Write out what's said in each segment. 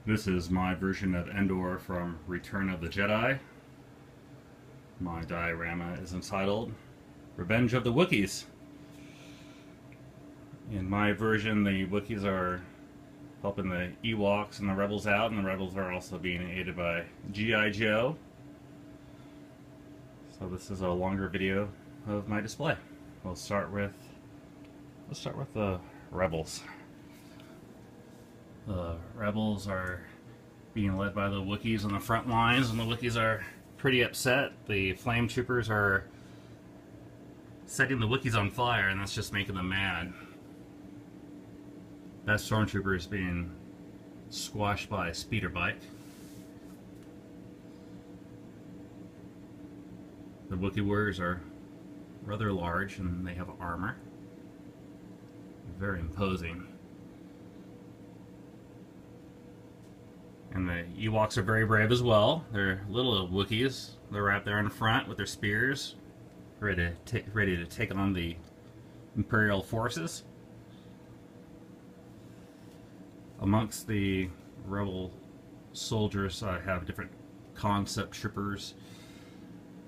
This is my version of Endor from Return of the Jedi. My diorama is entitled Revenge of the Wookiees. In my version, the Wookiees are helping the Ewoks and the Rebels out, and the Rebels are also being aided by G.I. Joe. So this is a longer video of my display. Let's start with the Rebels. The Rebels are being led by the Wookiees on the front lines, and the Wookiees are pretty upset. The flame troopers are setting the Wookiees on fire, and that's just making them mad. That stormtrooper is being squashed by a speeder bike. The Wookiee warriors are rather large, and they have armor. Very imposing. And the Ewoks are very brave as well. They're little Wookiees. They're right there in front with their spears, ready to take on the Imperial forces. Amongst the rebel soldiers, I have different concept troopers.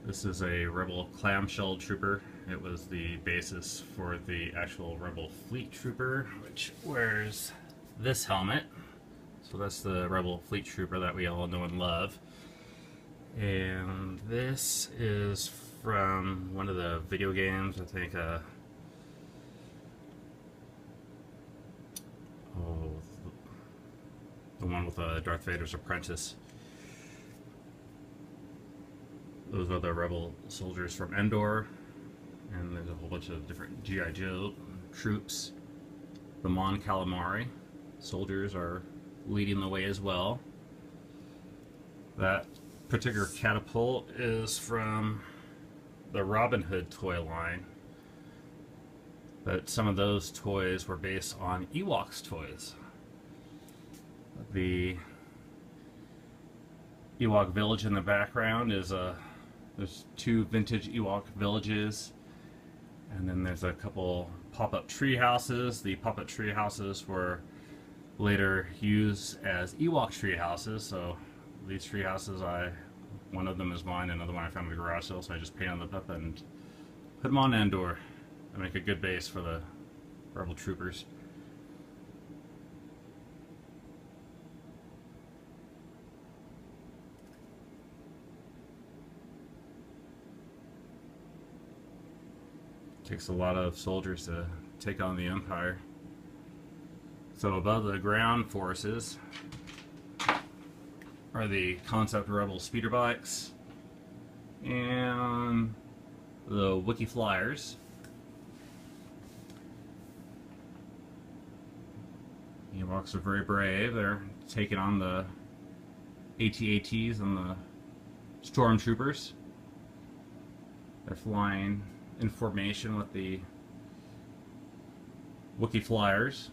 This is a rebel clamshell trooper. It was the basis for the actual rebel fleet trooper, which wears this helmet. So that's the rebel fleet trooper that we all know and love. And this is from one of the video games, I think, the one with Darth Vader's apprentice. Those are the rebel soldiers from Endor, and there's a whole bunch of different G.I. Joe troops. The Mon Calamari soldiers are leading the way as well. That particular catapult is from the Robin Hood toy line, but some of those toys were based on Ewoks toys. The Ewok village in the background is there's two vintage Ewok villages, and then there's a couple pop-up tree houses. The pop-up tree houses were later used as Ewok tree houses. So these tree houses, one of them is mine, another one I found in the garage sale, so I just painted them up and put them on Endor to make a good base for the rebel troopers. Takes a lot of soldiers to take on the Empire. So above the ground forces are the concept rebel speeder bikes and the Wookiee flyers. The Ewoks are very brave. They're taking on the AT-ATs and the stormtroopers. They're flying in formation with the Wookiee flyers.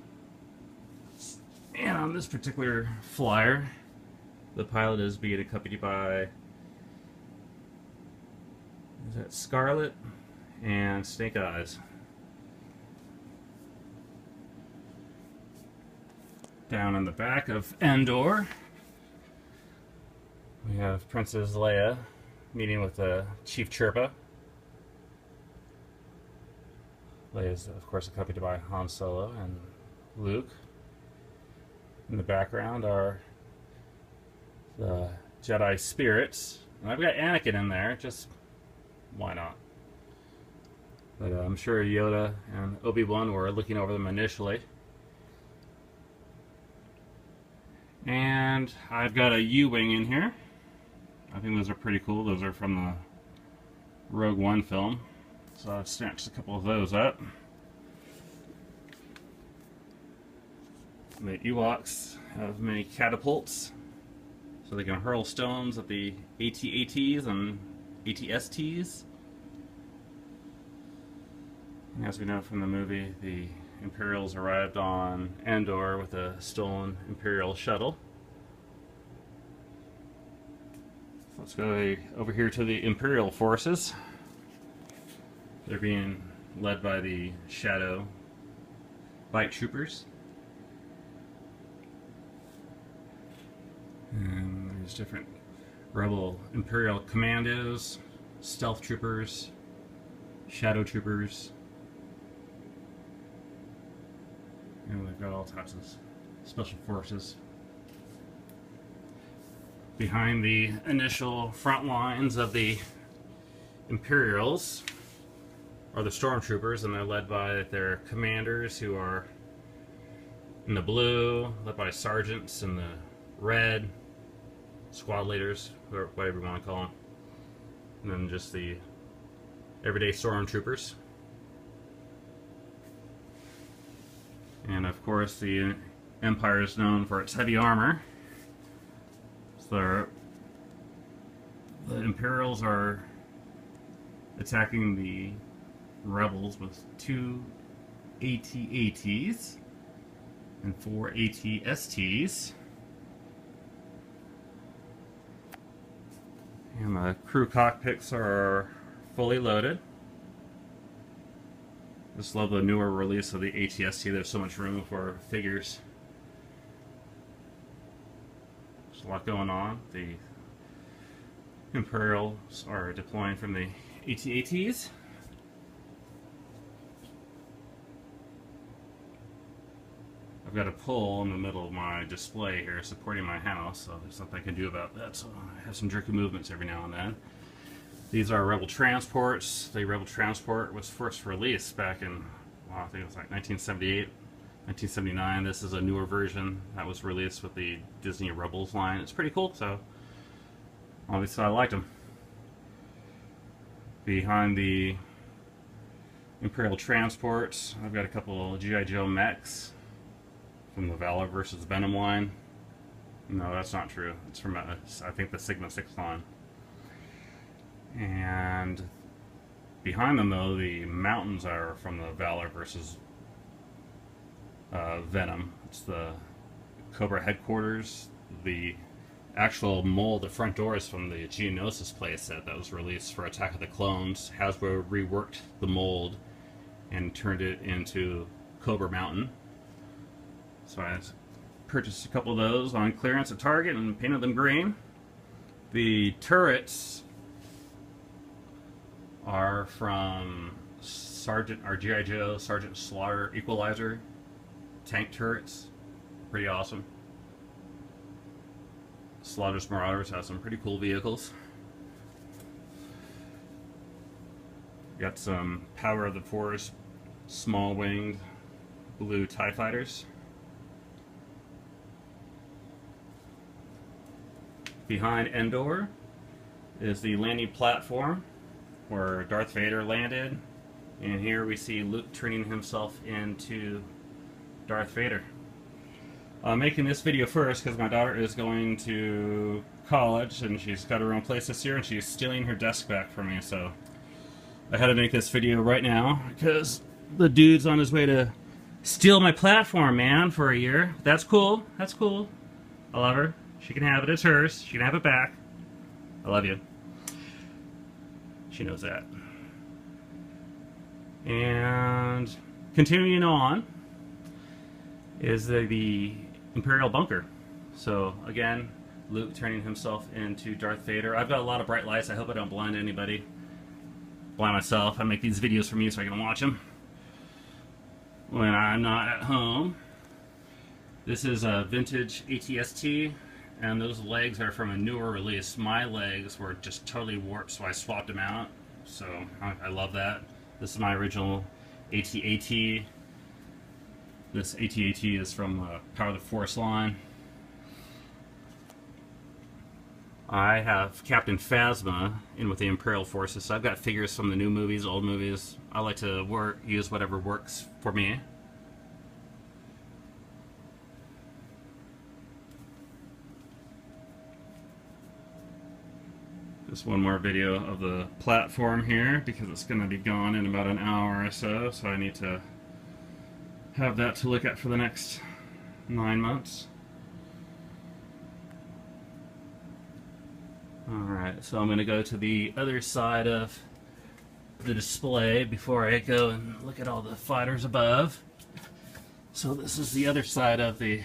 And on this particular flyer, the pilot is being accompanied by, is that Scarlet and Snake Eyes. Down in the back of Endor, we have Princess Leia meeting with Chief Chirpa. Leia is, of course, accompanied by Han Solo and Luke. In the background are the Jedi spirits. And I've got Anakin in there, just why not? But I'm sure Yoda and Obi-Wan were looking over them initially. And I've got a U-Wing in here. I think those are pretty cool. Those are from the Rogue One film. So I've snatched a couple of those up. The Ewoks have many catapults, so they can hurl stones at the AT-ATs and AT-STs. And as we know from the movie, the Imperials arrived on Endor with a stolen Imperial shuttle. So let's go over here to the Imperial forces. They're being led by the Shadow Bike Troopers. There's different Rebel Imperial Commandos, Stealth Troopers, Shadow Troopers. And we've got all types of special forces. Behind the initial front lines of the Imperials are the Stormtroopers, and they're led by their commanders, who are in the blue, led by sergeants in the red, squad leaders, whatever you want to call them, and then just the everyday Stormtroopers. And of course the Empire is known for its heavy armor. So the Imperials are attacking the Rebels with 2 AT-ATs and 4 AT-STs. And the crew cockpits are fully loaded. Just love the newer release of the AT-ST. There's so much room for figures. There's a lot going on. The Imperials are deploying from the AT-ATs. I've got a pole in the middle of my display here supporting my house, so there's something I can do about that. So I have some jerky movements every now and then. These are Rebel transports. The Rebel transport was first released back in, well, I think it was like 1978, 1979. This is a newer version that was released with the Disney Rebels line. It's pretty cool, so obviously I liked them. Behind the Imperial transports, I've got a couple of G.I. Joe mechs from the Valor versus Venom line. No, that's not true. It's from, I think, the Sigma 6 line. And behind them, though, the mountains are from the Valor versus Venom. It's the Cobra headquarters. The actual mold, the front door, is from the Geonosis playset that was released for Attack of the Clones. Hasbro reworked the mold and turned it into Cobra Mountain. So I purchased a couple of those on clearance at Target and painted them green. The turrets are from G.I. Joe Sergeant Slaughter Equalizer tank turrets. Pretty awesome. Slaughter's Marauders have some pretty cool vehicles. Got some Power of the Force small winged blue TIE fighters. Behind Endor is the landing platform where Darth Vader landed, and here we see Luke turning himself into Darth Vader. I'm making this video first because my daughter is going to college and she's got her own place this year, and she's stealing her desk back from me, so I had to make this video right now because the dude's on his way to steal my platform, man, for a year. That's cool. That's cool. I love her. She can have it. It's hers. She can have it back. I love you. She knows that. And continuing on is the Imperial bunker. So again, Luke turning himself into Darth Vader. I've got a lot of bright lights. I hope I don't blind anybody. Blind myself. I make these videos for me so I can watch them when I'm not at home. This is a vintage AT-ST, and those legs are from a newer release. My legs were just totally warped, so I swapped them out. So I love that. This is my original AT-AT. This AT-AT is from the Power of the Force line. I have Captain Phasma in with the Imperial Forces, so I've got figures from the new movies, old movies. I like to use whatever works for me. Just one more video of the platform here because it's going to be gone in about an hour or so, so I need to have that to look at for the next 9 months. Alright, so I'm going to go to the other side of the display before I go and look at all the fighters above. So this is the other side of the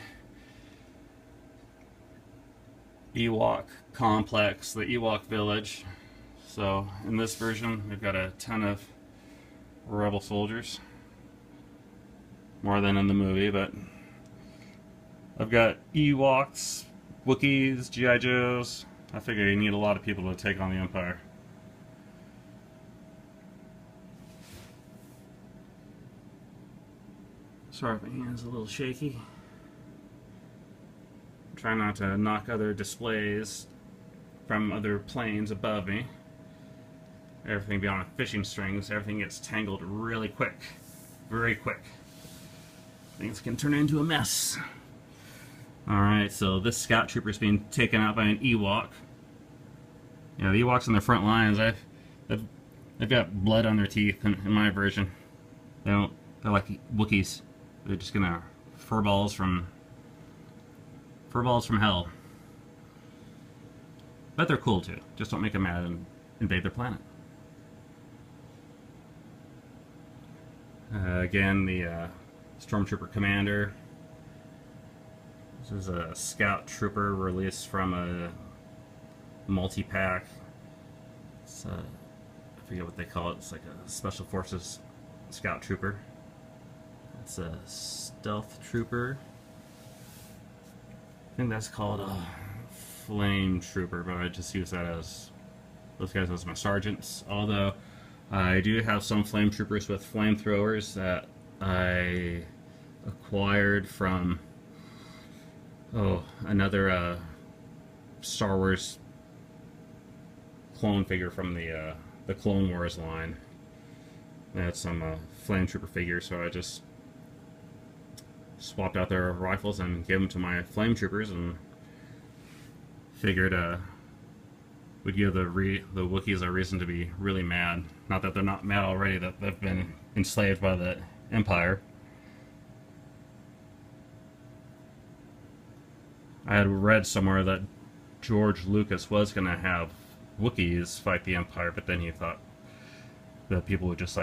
Ewok complex, the Ewok village. So in this version, we've got a ton of rebel soldiers, more than in the movie, but I've got Ewoks, Wookiees, G.I. Joes. I figure you need a lot of people to take on the Empire. Sorry if my hand's a little shaky. Try not to knock other displays from other planes above me. Everything be on a fishing string, so everything gets tangled really quick. Very quick. Things can turn into a mess. Alright, so this scout trooper is being taken out by an Ewok. Yeah, the Ewoks on their front lines, they've got blood on their teeth in my version. They're like Wookiees. They're just gonna furballs from hell. But they're cool too. Just don't make them mad and invade their planet. Again, the Stormtrooper Commander. This is a Scout Trooper released from a multi-pack. It's I forget what they call it. It's like a Special Forces Scout Trooper. It's a Stealth Trooper. I think that's called a Flame Trooper, but I just use that as those guys as my sergeants. Although I do have some Flame Troopers with flamethrowers that I acquired from another Star Wars clone figure from the Clone Wars line. They had some Flame Trooper figures, so I just swapped out their rifles and gave them to my Flame Troopers, and figured would give the Wookiees a reason to be really mad. Not that they're not mad already, that they've been enslaved by the Empire. I had read somewhere that George Lucas was going to have Wookiees fight the Empire, but then he thought that people would just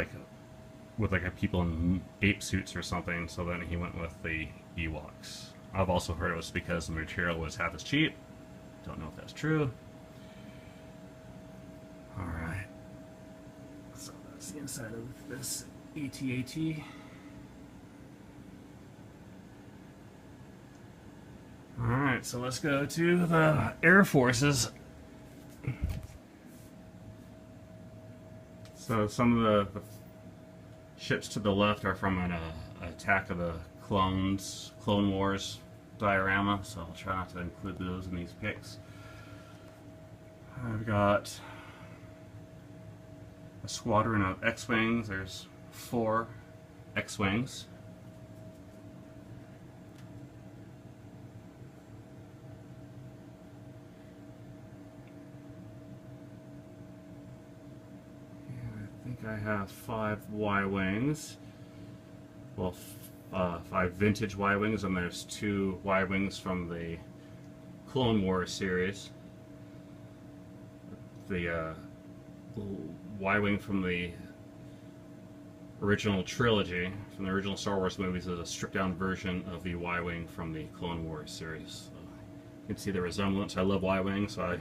with people in ape suits or something, so then he went with the Ewoks. I've also heard it was because the material was half as cheap. Don't know if that's true. Alright. So that's the inside of this AT-AT. Alright, so let's go to the Air Forces. So some of the ships to the left are from an Attack of the Clones, Clone Wars diorama, so I'll try not to include those in these pics. I've got a squadron of X-Wings. There's 4 X-Wings. I think I have 5 Y-Wings. Well, 5 vintage Y-Wings, and there's 2 Y-Wings from the Clone Wars series. The Y-Wing from the original trilogy, from the original Star Wars movies, is a stripped-down version of the Y-Wing from the Clone Wars series. So you can see the resemblance. I love Y-Wings, so I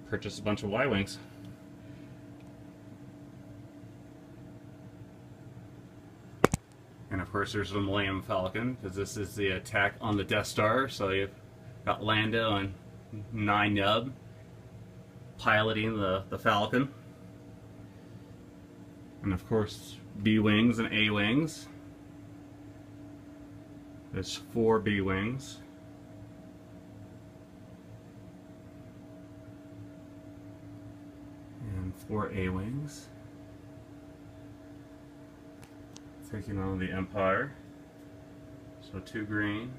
purchased a bunch of Y-Wings. And of course there's the Millennium Falcon, because this is the attack on the Death Star, so you've got Lando and Nub piloting the Falcon. And of course B-Wings and A-Wings. There's 4 B-Wings. And 4 A-Wings. Taking on the Empire. So 2 green.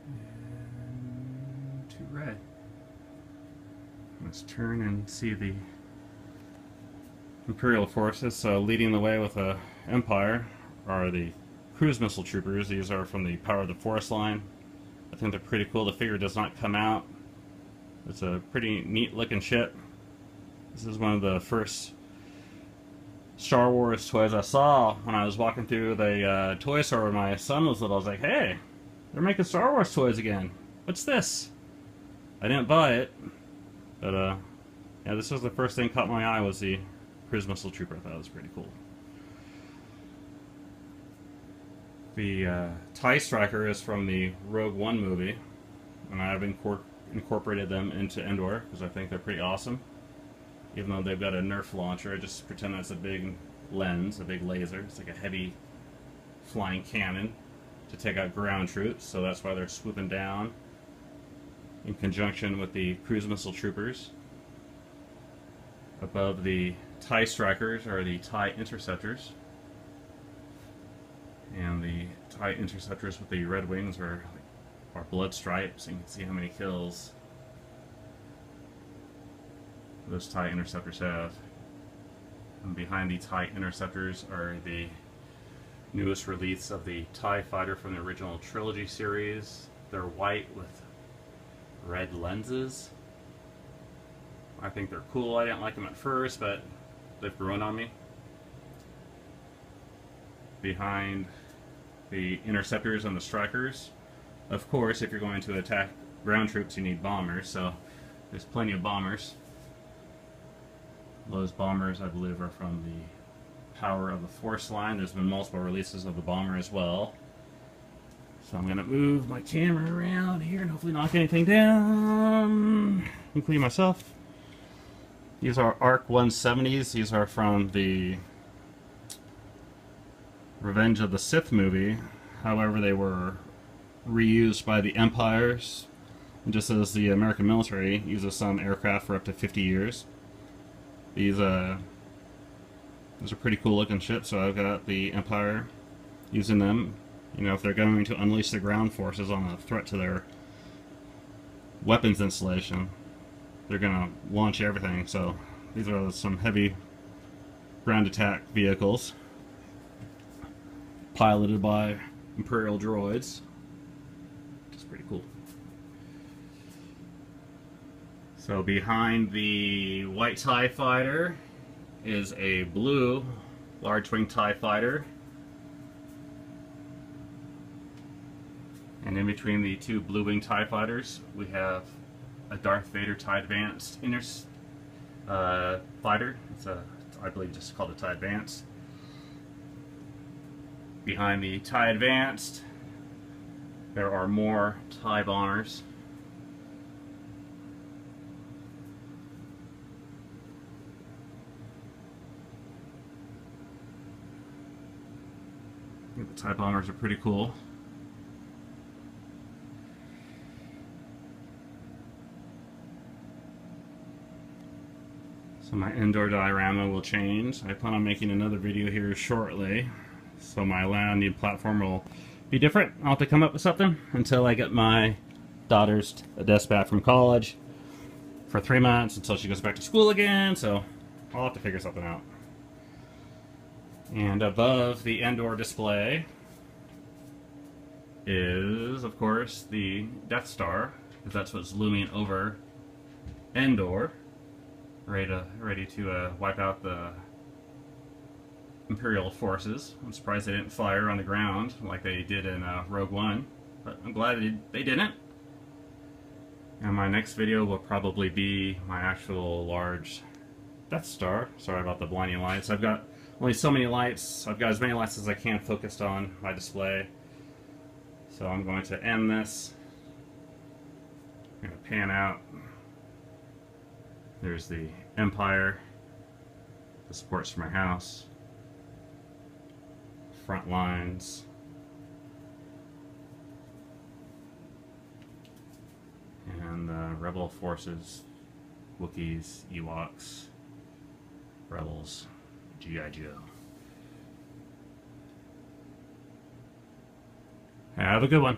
And 2 red. Let's turn and see the Imperial forces. So leading the way with the Empire are the cruise missile troopers. These are from the Power of the Force line. I think they're pretty cool. The figure does not come out. It's a pretty neat looking ship. This is one of the first Star Wars toys I saw when I was walking through the toy store when my son was little. I was like, hey, They're making Star Wars toys again. What's this? I didn't buy it, but yeah, this was the first thing caught my eye was the cruise missile trooper. I thought it was pretty cool. The TIE Striker is from the Rogue One movie, and I've incorporated them into Endor because I think they're pretty awesome. Even though they've got a Nerf launcher, I just pretend that's a big lens, a big laser. It's like a heavy flying cannon to take out ground troops, so that's why they're swooping down in conjunction with the cruise missile troopers. Above the TIE Strikers are the TIE Interceptors. And the TIE Interceptors with the red wings are blood stripes, and you can see how many kills those TIE Interceptors have. And behind the TIE Interceptors are the newest release of the TIE Fighter from the original trilogy series. They're white with red lenses. I think they're cool. I didn't like them at first, but they've grown on me. Behind the Interceptors and the Strikers, of course, if you're going to attack ground troops, you need bombers, so there's plenty of bombers. Those bombers, I believe, are from the Power of the Force line. There's been multiple releases of the bomber as well. So I'm going to move my camera around here and hopefully knock anything down, including myself. These are ARC 170s. These are from the Revenge of the Sith movie. However, they were reused by the Empires, just as the American military uses some aircraft for up to 50 years. These are pretty cool looking ships, so I've got the Empire using them. You know, if they're going to unleash the ground forces on a threat to their weapons installation, they're going to launch everything. So these are some heavy ground attack vehicles piloted by Imperial droids. Which is pretty cool. So behind the white TIE Fighter is a blue large wing TIE Fighter. And in between the two blue wing TIE Fighters, we have a Darth Vader TIE Advanced fighter. It's I believe just called a TIE Advanced. Behind the TIE Advanced, there are more TIE bombers. The TIE bombers are pretty cool. So my Endor diorama will change. I plan on making another video here shortly. So my landing platform will be different. I'll have to come up with something until I get my daughter's desk back from college for 3 months until she goes back to school again. So I'll have to figure something out. And above the Endor display is, of course, the Death Star, because that's what's looming over Endor, ready to wipe out the Imperial forces. I'm surprised they didn't fire on the ground like they did in Rogue One, but I'm glad they didn't. And my next video will probably be my actual large Death Star. Sorry about the blinding lights. I've got only so many lights. I've got as many lights as I can focused on my display. So I'm going to end this. I'm going to pan out. There's the Empire, the supports for my house, front lines, and the Rebel forces, Wookiees, Ewoks, Rebels, G.I. Joe. Have a good one.